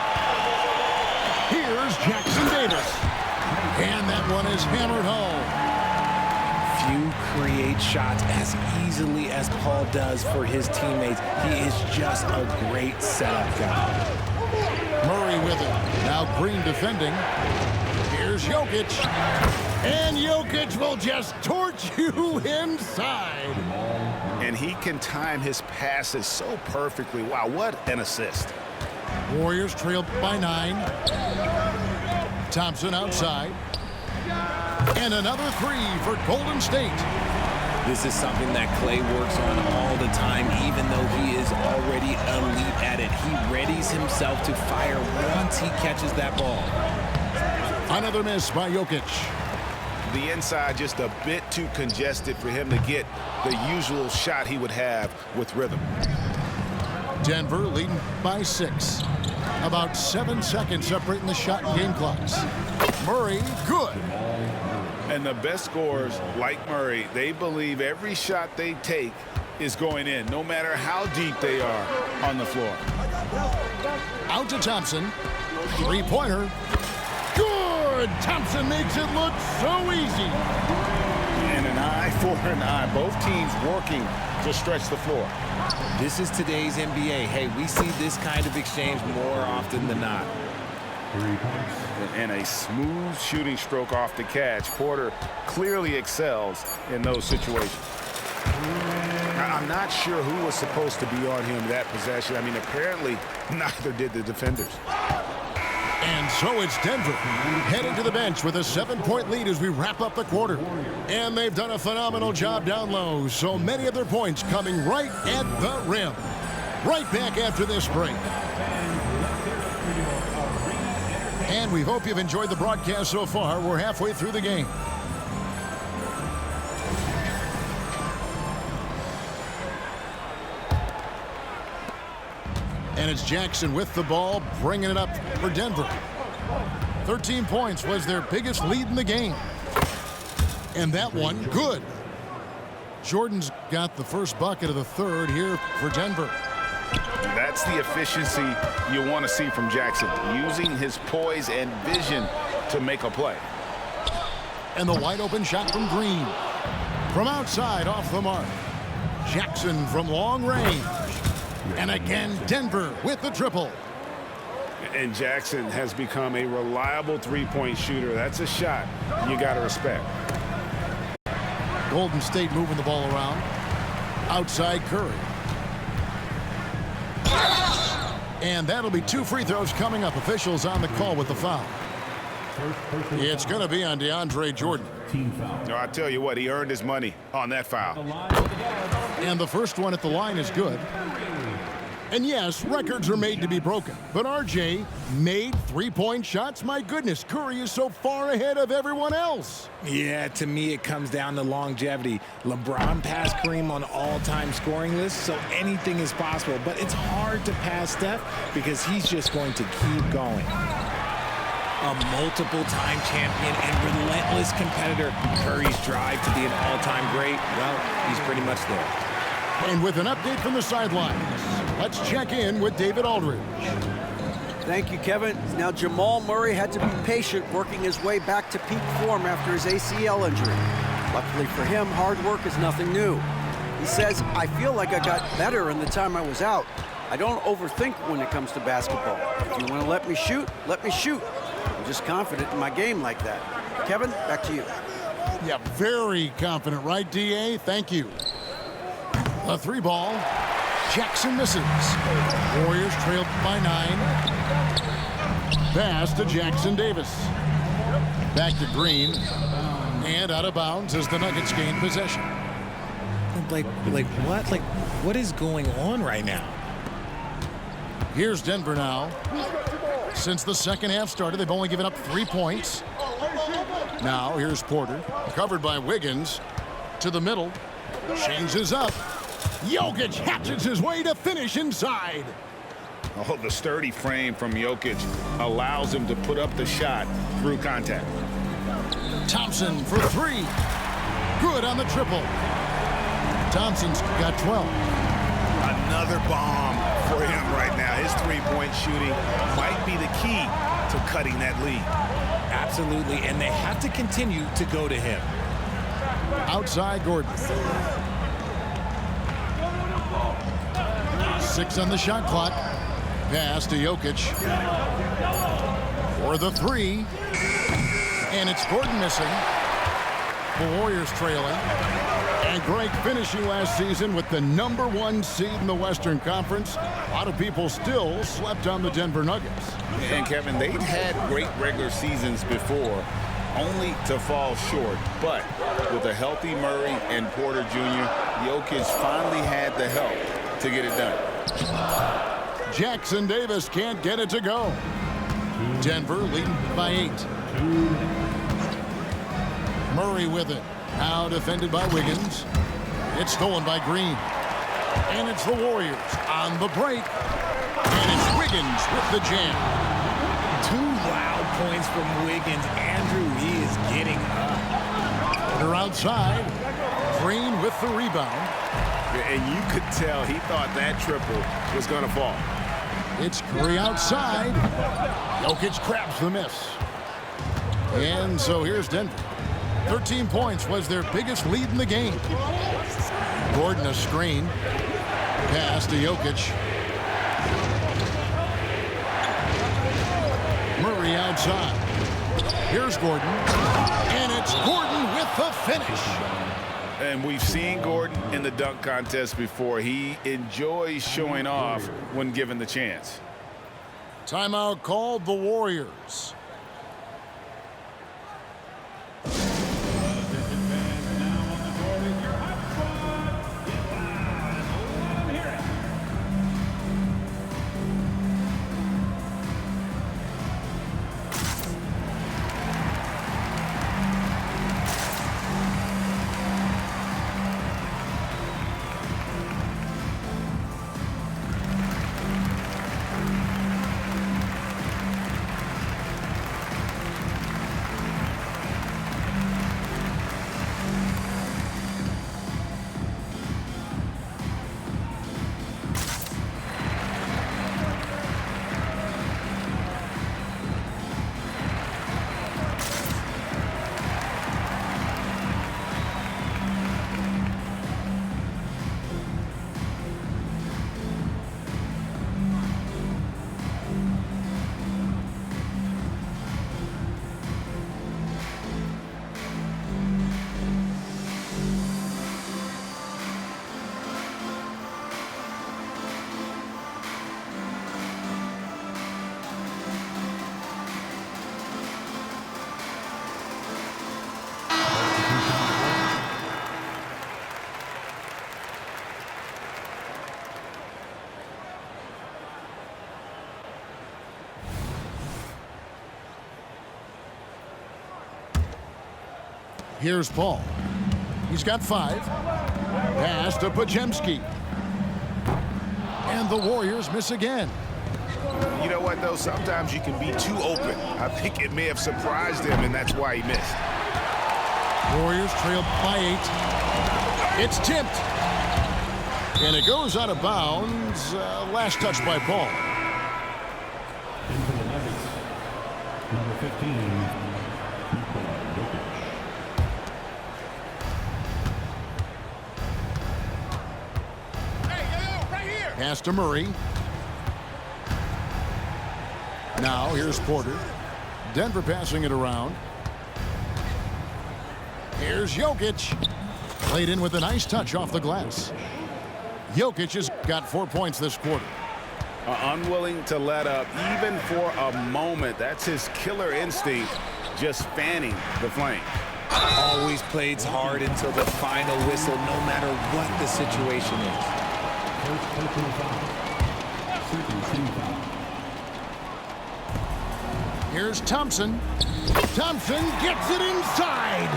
Here's Jackson Davis. And that one is hammered home. Few create shots as easily as Paul does for his teammates. He is just a great setup guy. Murray with it. Now Green defending. Here's Jokic. And Jokic will just torch you inside. And he can time his passes so perfectly. Wow, what an assist. Warriors trail by 9. Thompson outside. And another 3 for Golden State. This is something that Klay works on all the time, even though he is already elite at it. He readies himself to fire once he catches that ball. Another miss by Jokic. The inside just a bit too congested for him to get the usual shot he would have with rhythm. Denver leading by 6. About 7 seconds separating the shot and game clocks. Murray, good. And the best scorers, like Murray, they believe every shot they take is going in, no matter how deep they are on the floor. Out to Thompson. 3-pointer. Good! Thompson makes it look so easy. And an eye for an eye. Both teams working to stretch the floor. This is today's NBA. Hey, we see this kind of exchange more often than not. And a smooth shooting stroke off the catch. Porter clearly excels in those situations. I'm not sure who was supposed to be on him that possession. I mean, apparently neither did the defenders. And so it's Denver headed to the bench with a 7-point lead as we wrap up the quarter. And they've done a phenomenal job down low. So many of their points coming right at the rim. Right back after this break. And we hope you've enjoyed the broadcast so far. We're halfway through the game. And it's Jackson with the ball, bringing it up for Denver. 13 points was their biggest lead in the game. And that one, good. Jordan's got the first bucket of the 3rd here for Denver. That's the efficiency you want to see from Jackson, using his poise and vision to make a play. And the wide open shot from Green. From outside, off the mark. Jackson from long range. And again, Denver with the triple. And Jackson has become a reliable 3-point shooter. That's a shot you got to respect. Golden State moving the ball around. Outside Curry. And that'll be 2 free throws coming up. Officials on the call with the foul. It's going to be on DeAndre Jordan. No, I tell you what, he earned his money on that foul. And the first one at the line is good. And yes, records are made to be broken. But RJ made three-point shots. My goodness, Curry is so far ahead of everyone else. Yeah, to me, it comes down to longevity. LeBron passed Kareem on all-time scoring lists, so anything is possible. But it's hard to pass Steph because he's just going to keep going. A multiple-time champion and relentless competitor. Curry's drive to be an all-time great, well, he's pretty much there. And with an update from the sidelines, let's check in with David Aldridge. Thank you, Kevin. Now, Jamal Murray had to be patient working his way back to peak form after his ACL injury. Luckily for him, hard work is nothing new. He says, I feel like I got better in the time I was out. I don't overthink when it comes to basketball. If you want to let me shoot, let me shoot. I'm just confident in my game like that. Kevin, back to you. Yeah, very confident, right, D.A.? Thank you. A three ball. Jackson misses. Warriors trailed by 9. Pass to Jackson Davis. Back to Green. And out of bounds as the Nuggets gain possession. Like what? Like, what is going on right now? Here's Denver now. Since the second half started, they've only given up 3 points. Now, here's Porter. Covered by Wiggins. To the middle. Changes up. Jokic hatches his way to finish inside. Oh, the sturdy frame from Jokic allows him to put up the shot through contact. Thompson for 3. Good on the triple. Thompson's got 12. Another bomb for him right now. His three-point shooting might be the key to cutting that lead. Absolutely, and they have to continue to go to him. Outside Gordon. 6 on the shot clock. Pass to Jokic. For the 3. And it's Gordon missing. The Warriors trailing. And Greg finishing last season with the #1 seed in the Western Conference. A lot of people still slept on the Denver Nuggets. And Kevin, they'd had great regular seasons before, only to fall short. But with a healthy Murray and Porter Jr., Jokic finally had the help to get it done. Jackson Davis can't get it to go. Denver leading by 8. Murray with it. Now defended by Wiggins. It's stolen by Green. And it's the Warriors on the break. And it's Wiggins with the jam. 2 loud points from Wiggins. Andrew, he is getting up. Porter outside. Green with the rebound. And you could tell he thought that triple was going to fall. It's Curry outside. Jokic grabs the miss. And so here's Denver. 13 points was their biggest lead in the game. Gordon a screen. Pass to Jokic. Murray outside. Here's Gordon. And it's Gordon with the finish. And we've seen Gordon in the dunk contest before. He enjoys showing off when given the chance. Timeout called the Warriors. Here's Paul. He's got 5. Pass to Podziemski. And the Warriors miss again. You know what, though? Sometimes you can be too open. I think it may have surprised him, and that's why he missed. Warriors trail by 8. It's tipped. And it goes out of bounds. Last touch by Paul. Into the Nuggets, number 15, Pass to Murray. Now here's Porter. Denver passing it around. Here's Jokic. Played in with a nice touch off the glass. Jokic has got 4 points this quarter. Unwilling to let up even for a moment. That's his killer instinct, just fanning the flame. Always plays hard until the final whistle, no matter what the situation is. Here's Thompson. Thompson gets it inside.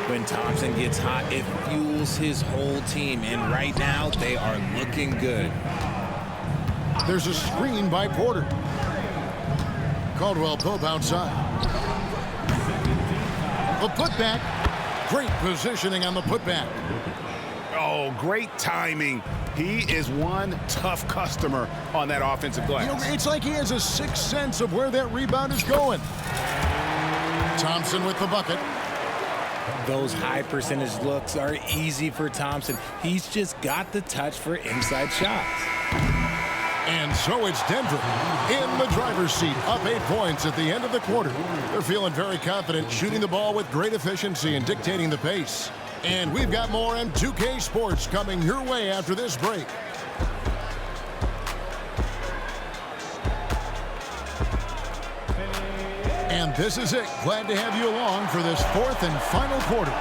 When Thompson gets hot, it fuels his whole team, and right now they are looking good. There's a screen by Porter. Caldwell Pope outside. The putback. Great positioning on the putback. Oh, great timing. He is one tough customer on that offensive glass. You know, it's like he has a sixth sense of where that rebound is going. Thompson with the bucket. Those high percentage looks are easy for Thompson. He's just got the touch for inside shots. And so it's Denver in the driver's seat, up 8 points at the end of the quarter. They're feeling very confident, shooting the ball with great efficiency and dictating the pace. And we've got more M2K Sports coming your way after this break. And this is it. Glad to have you along for this 4th and final quarter.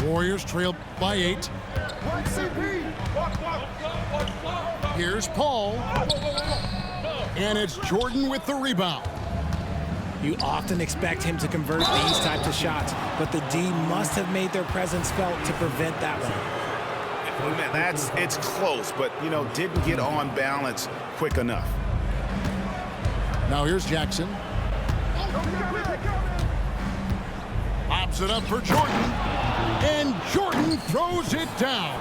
Warriors trail by 8. Here's Paul. And it's Jordan with the rebound. You often expect him to convert these types of shots, but the D must have made their presence felt to prevent that one. Man, it's close, but, you know, didn't get on balance quick enough. Now here's Jackson. Pops it up for Jordan. And Jordan throws it down.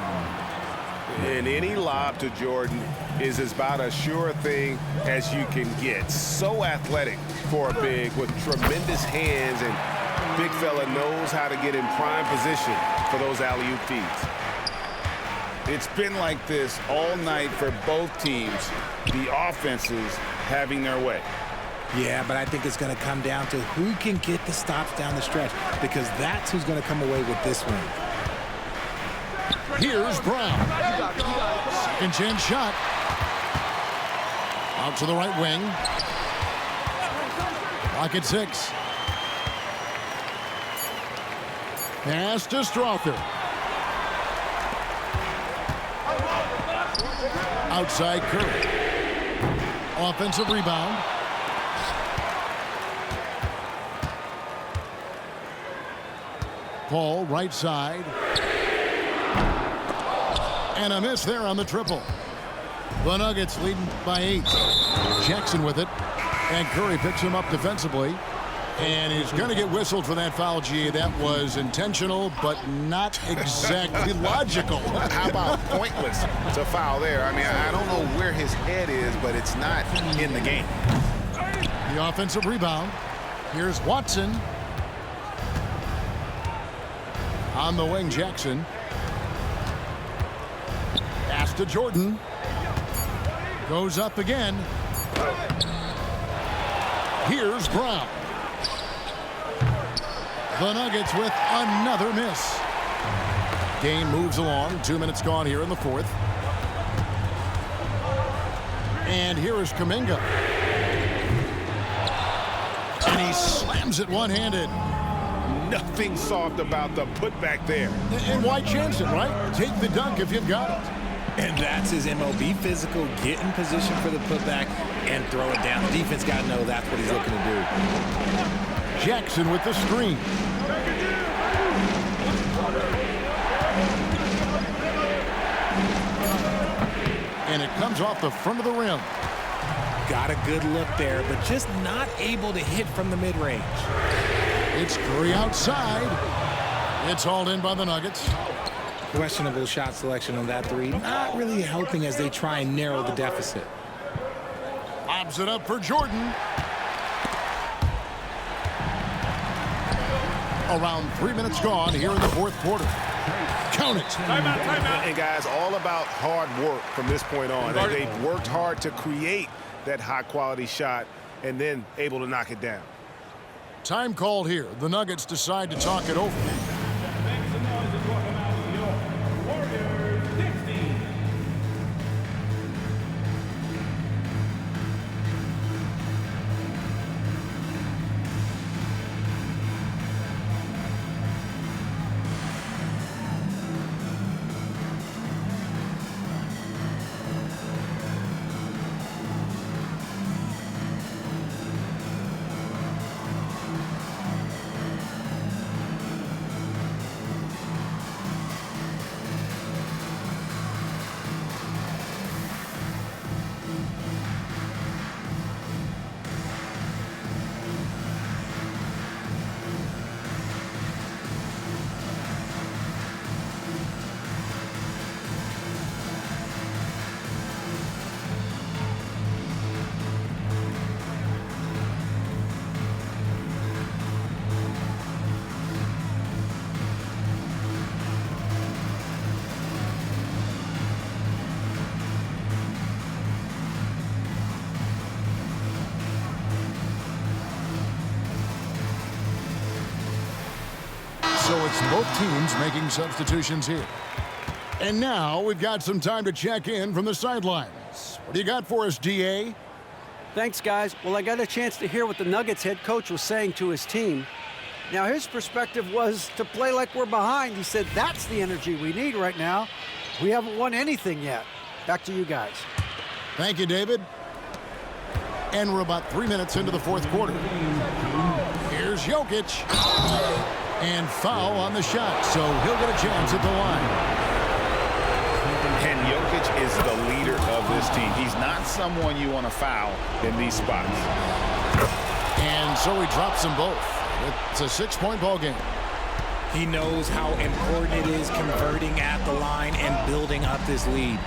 And any lob to Jordan is about as sure a thing as you can get. So athletic for a big with tremendous hands, and big fella knows how to get in prime position for those alley-oop feeds. It's been like this all night for both teams, the offenses having their way. Yeah, but I think it's going to come down to who can get the stops down the stretch, because that's who's going to come away with this one. Here's Brown. Second chance shot. Out to the right wing. Clock at 6. Pass to Strother. Outside Curry. Offensive rebound. Paul, right side. And a miss there on the triple. The Nuggets leading by 8. Jackson with it. And Curry picks him up defensively. And he's going to get whistled for that foul, G. That was intentional, but not exactly logical. How about pointless to foul there? I mean, I don't know where his head is, but it's not in the game. The offensive rebound. Here's Watson. On the wing, Jackson. Pass to Jordan. Goes up again. Here's Brown. The Nuggets with another miss. Game moves along. 2 minutes gone here in the 4th. And here is Kuminga. And he slams it one-handed. Nothing soft about the putback there. And why chance it, right? Take the dunk if you've got it. And that's his MO. Be physical, get in position for the putback, and throw it down. The defense got to know that's what he's looking to do. Jackson with the screen. And it comes off the front of the rim. Got a good look there, but just not able to hit from the mid-range. It's Curry outside. It's hauled in by the Nuggets. Questionable shot selection on that three. Not really helping as they try and narrow the deficit. Lobs it up for Jordan. Around 3 minutes gone here in the fourth quarter. Count it. Timeout. And guys, all about hard work from this point on. They've worked hard to create that high-quality shot and then able to knock it down. Time called here. The Nuggets decide to talk it over. So it's both teams making substitutions here. And now we've got some time to check in from the sidelines. What do you got for us, DA? Thanks, guys. Well, I got a chance to hear what the Nuggets head coach was saying to his team. Now, his perspective was to play like we're behind. He said, that's the energy we need right now. We haven't won anything yet. Back to you guys. Thank you, David. And we're about 3 minutes into the fourth quarter. Here's Jokic. And foul on the shot, so he'll get a chance at the line. And Jokic is the leader of this team. He's not someone you want to foul in these spots. And so he drops them both. It's a 6-point ball game. He knows how important it is converting at the line and building up this lead.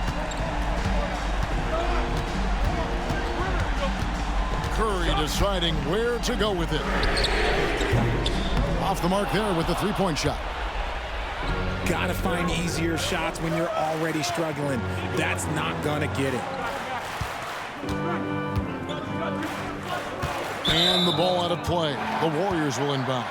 Curry deciding where to go with it. Off the mark there with the three-point shot. Gotta find easier shots when you're already struggling. That's not gonna get it. And the ball out of play. The Warriors will inbound.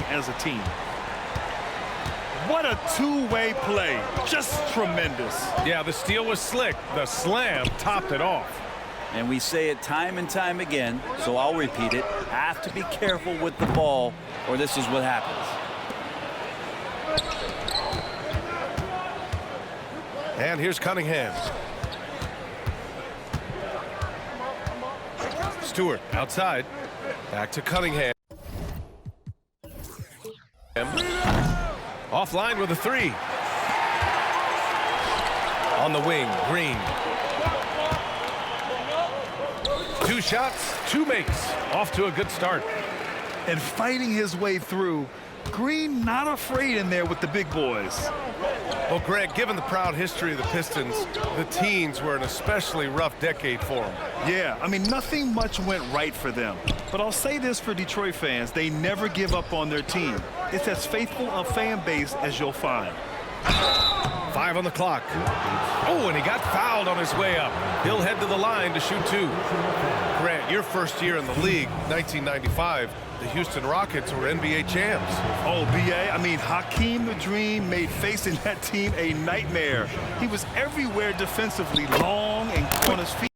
as a team. What a two-way play. Just tremendous. Yeah, the steal was slick. The slam topped it off. And we say it time and time again, so I'll repeat it. Have to be careful with the ball, or this is what happens. And here's Cunningham. Stewart outside. Back to Cunningham. Offline with a three. On the wing, Green. 2 shots, 2 makes. Off to a good start. And fighting his way through. Green not afraid in there with the big boys. Well, Greg, given the proud history of the Pistons, the teens were an especially rough decade for them. Yeah, I mean, nothing much went right for them. But I'll say this for Detroit fans, they never give up on their team. It's as faithful a fan base as you'll find. 5 on the clock. Oh, and he got fouled on his way up. He'll head to the line to shoot 2. Grant, your first year in the league, 1995, the Houston Rockets were NBA champs. Oh, B.A., I mean, Hakeem the Dream made facing that team a nightmare. He was everywhere defensively, long and on his feet.